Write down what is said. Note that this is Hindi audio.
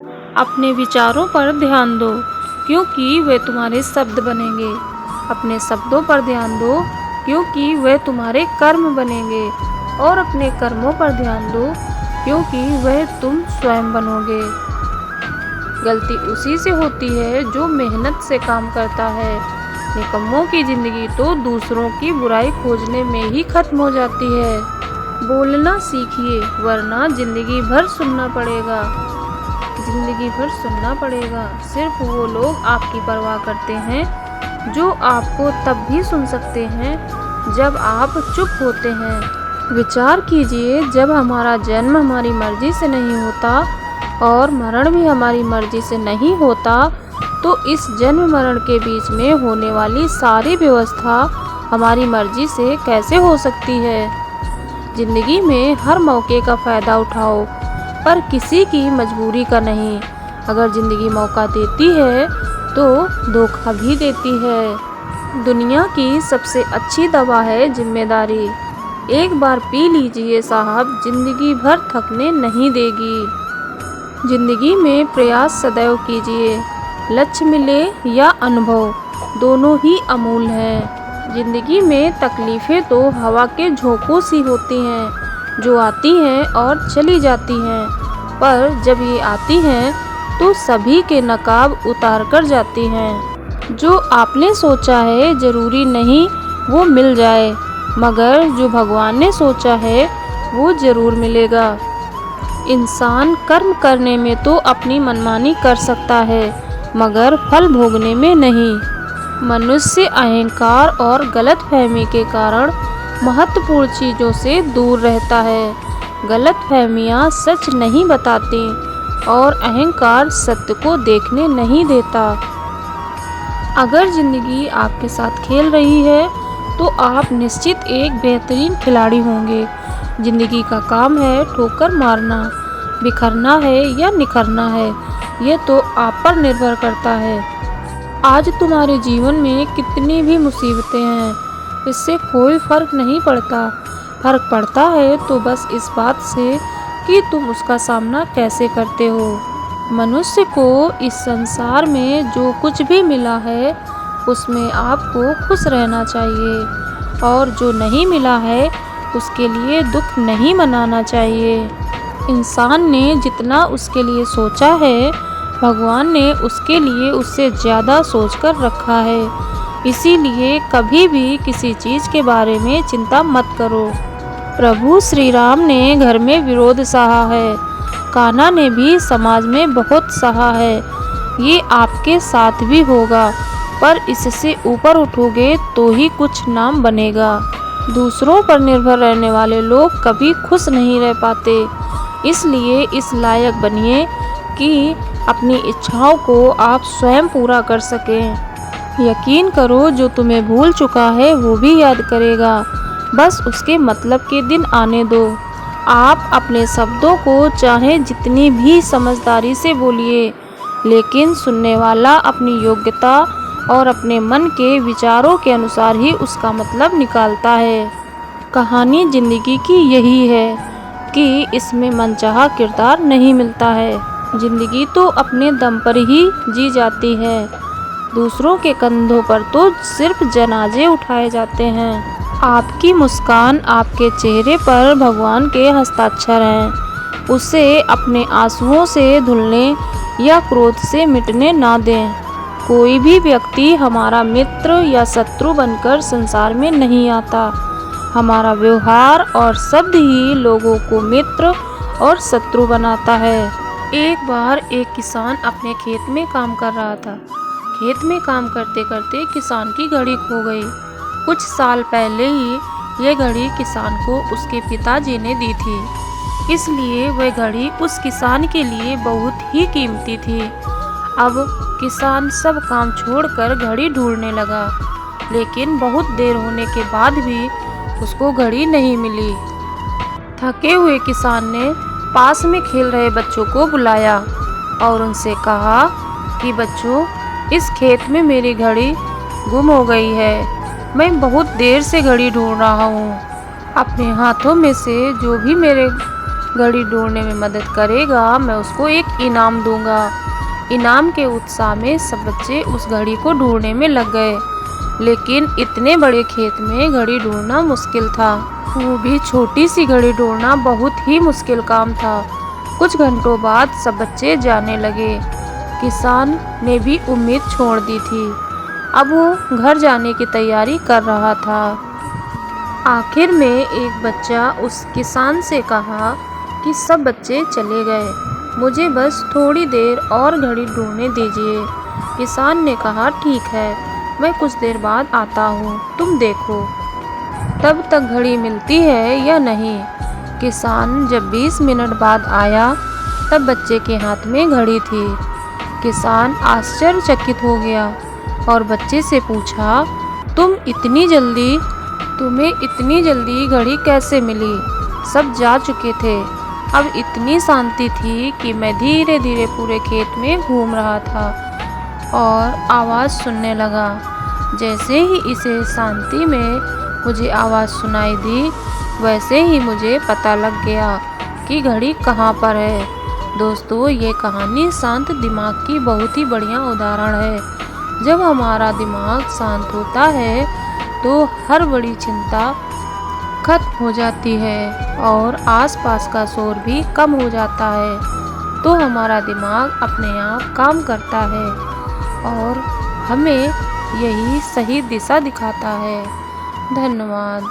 अपने विचारों पर ध्यान दो, क्योंकि वे तुम्हारे शब्द बनेंगे। अपने शब्दों पर ध्यान दो, क्योंकि वे तुम्हारे कर्म बनेंगे। और अपने कर्मों पर ध्यान दो, क्योंकि वह तुम स्वयं बनोगे। गलती उसी से होती है जो मेहनत से काम करता है। निकम्मों की जिंदगी तो दूसरों की बुराई खोजने में ही खत्म हो जाती है। बोलना सीखिए, वरना जिंदगी भर सुनना पड़ेगा। जिंदगी भर सुनना पड़ेगा। सिर्फ वो लोग आपकी परवाह करते हैं जो आपको तब भी सुन सकते हैं जब आप चुप होते हैं। विचार कीजिए, जब हमारा जन्म हमारी मर्जी से नहीं होता और मरण भी हमारी मर्जी से नहीं होता, तो इस जन्म मरण के बीच में होने वाली सारी व्यवस्था हमारी मर्जी से कैसे हो सकती है। जिंदगी में हर मौके का फ़ायदा उठाओ, पर किसी की मजबूरी का नहीं। अगर ज़िंदगी मौका देती है तो धोखा भी देती है। दुनिया की सबसे अच्छी दवा है जिम्मेदारी। एक बार पी लीजिए साहब, जिंदगी भर थकने नहीं देगी। जिंदगी में प्रयास सदैव कीजिए। लक्ष्य मिले या अनुभव, दोनों ही अमूल्य हैं। जिंदगी में तकलीफ़ें तो हवा के झोंकों सी होती हैं, जो आती हैं और चली जाती हैं, पर जब ये आती हैं तो सभी के नकाब उतार कर जाती हैं। जो आपने सोचा है ज़रूरी नहीं वो मिल जाए, मगर जो भगवान ने सोचा है वो ज़रूर मिलेगा। इंसान कर्म करने में तो अपनी मनमानी कर सकता है, मगर फल भोगने में नहीं। मनुष्य अहंकार और गलतफहमी के कारण महत्वपूर्ण चीज़ों से दूर रहता है। गलतफहमियाँ सच नहीं बताती और अहंकार सत्य को देखने नहीं देता। अगर ज़िंदगी आपके साथ खेल रही है तो आप निश्चित एक बेहतरीन खिलाड़ी होंगे। ज़िंदगी का काम है ठोकर मारना, बिखरना है या निखरना है, यह तो आप पर निर्भर करता है। आज तुम्हारे जीवन में कितनी भी मुसीबतें हैं, इससे कोई फ़र्क नहीं पड़ता। फ़र्क पड़ता है तो बस इस बात से कि तुम उसका सामना कैसे करते हो। मनुष्य को इस संसार में जो कुछ भी मिला है उसमें आपको खुश रहना चाहिए, और जो नहीं मिला है उसके लिए दुख नहीं मनाना चाहिए। इंसान ने जितना उसके लिए सोचा है, भगवान ने उसके लिए उससे ज़्यादा सोचकर रखा है। इसीलिए कभी भी किसी चीज़ के बारे में चिंता मत करो। प्रभु श्री राम ने घर में विरोध सहा है, कान्हा ने भी समाज में बहुत सहा है। ये आपके साथ भी होगा, पर इससे ऊपर उठोगे तो ही कुछ नाम बनेगा। दूसरों पर निर्भर रहने वाले लोग कभी खुश नहीं रह पाते। इसलिए इस लायक बनिए कि अपनी इच्छाओं को आप स्वयं पूरा कर सकें। यकीन करो, जो तुम्हें भूल चुका है वो भी याद करेगा। बस उसके मतलब के दिन आने दो। आप अपने शब्दों को चाहे जितनी भी समझदारी से बोलिए, लेकिन सुनने वाला अपनी योग्यता और अपने मन के विचारों के अनुसार ही उसका मतलब निकालता है। कहानी ज़िंदगी की यही है कि इसमें मनचाहा किरदार नहीं मिलता है। ज़िंदगी तो अपने दम पर ही जी जाती है। दूसरों के कंधों पर तो सिर्फ जनाजे उठाए जाते हैं। आपकी मुस्कान, आपके चेहरे पर भगवान के हस्ताक्षर हैं। उसे अपने आंसुओं से धुलने या क्रोध से मिटने ना दें। कोई भी व्यक्ति हमारा मित्र या शत्रु बनकर संसार में नहीं आता। हमारा व्यवहार और शब्द ही लोगों को मित्र और शत्रु बनाता है। एक बार एक किसान अपने खेत में काम कर रहा था। खेत में काम करते करते किसान की घड़ी खो गई। कुछ साल पहले ही यह घड़ी किसान को उसके पिताजी ने दी थी, इसलिए वह घड़ी उस किसान के लिए बहुत ही कीमती थी। अब किसान सब काम छोड़कर घड़ी ढूंढने लगा, लेकिन बहुत देर होने के बाद भी उसको घड़ी नहीं मिली। थके हुए किसान ने पास में खेल रहे बच्चों को बुलाया और उनसे कहा कि बच्चों, इस खेत में मेरी घड़ी गुम हो गई है। मैं बहुत देर से घड़ी ढूंढ रहा हूँ। अपने हाथों में से जो भी मेरे घड़ी ढूंढने में मदद करेगा मैं उसको एक इनाम दूंगा। इनाम के उत्साह में सब बच्चे उस घड़ी को ढूंढने में लग गए, लेकिन इतने बड़े खेत में घड़ी ढूंढना मुश्किल था। वो भी छोटी सी घड़ी ढूंढना बहुत ही मुश्किल काम था। कुछ घंटों बाद सब बच्चे जाने लगे। किसान ने भी उम्मीद छोड़ दी थी। अब वो घर जाने की तैयारी कर रहा था। आखिर में एक बच्चा उस किसान से कहा कि सब बच्चे चले गए, मुझे बस थोड़ी देर और घड़ी ढूंढने दीजिए। किसान ने कहा ठीक है, मैं कुछ देर बाद आता हूँ, तुम देखो तब तक घड़ी मिलती है या नहीं। किसान जब 20 मिनट बाद आया तब बच्चे के हाथ में घड़ी थी। किसान आश्चर्यचकित हो गया और बच्चे से पूछा, तुम्हें इतनी जल्दी घड़ी कैसे मिली? सब जा चुके थे। अब इतनी शांति थी कि मैं धीरे धीरे पूरे खेत में घूम रहा था और आवाज़ सुनने लगा। जैसे ही इसे शांति में मुझे आवाज़ सुनाई दी, वैसे ही मुझे पता लग गया कि घड़ी कहाँ पर है। दोस्तों, ये कहानी शांत दिमाग की बहुत ही बढ़िया उदाहरण है। जब हमारा दिमाग शांत होता है तो हर बड़ी चिंता खत्म हो जाती है और आसपास का शोर भी कम हो जाता है। तो हमारा दिमाग अपने आप काम करता है और हमें यही सही दिशा दिखाता है। धन्यवाद।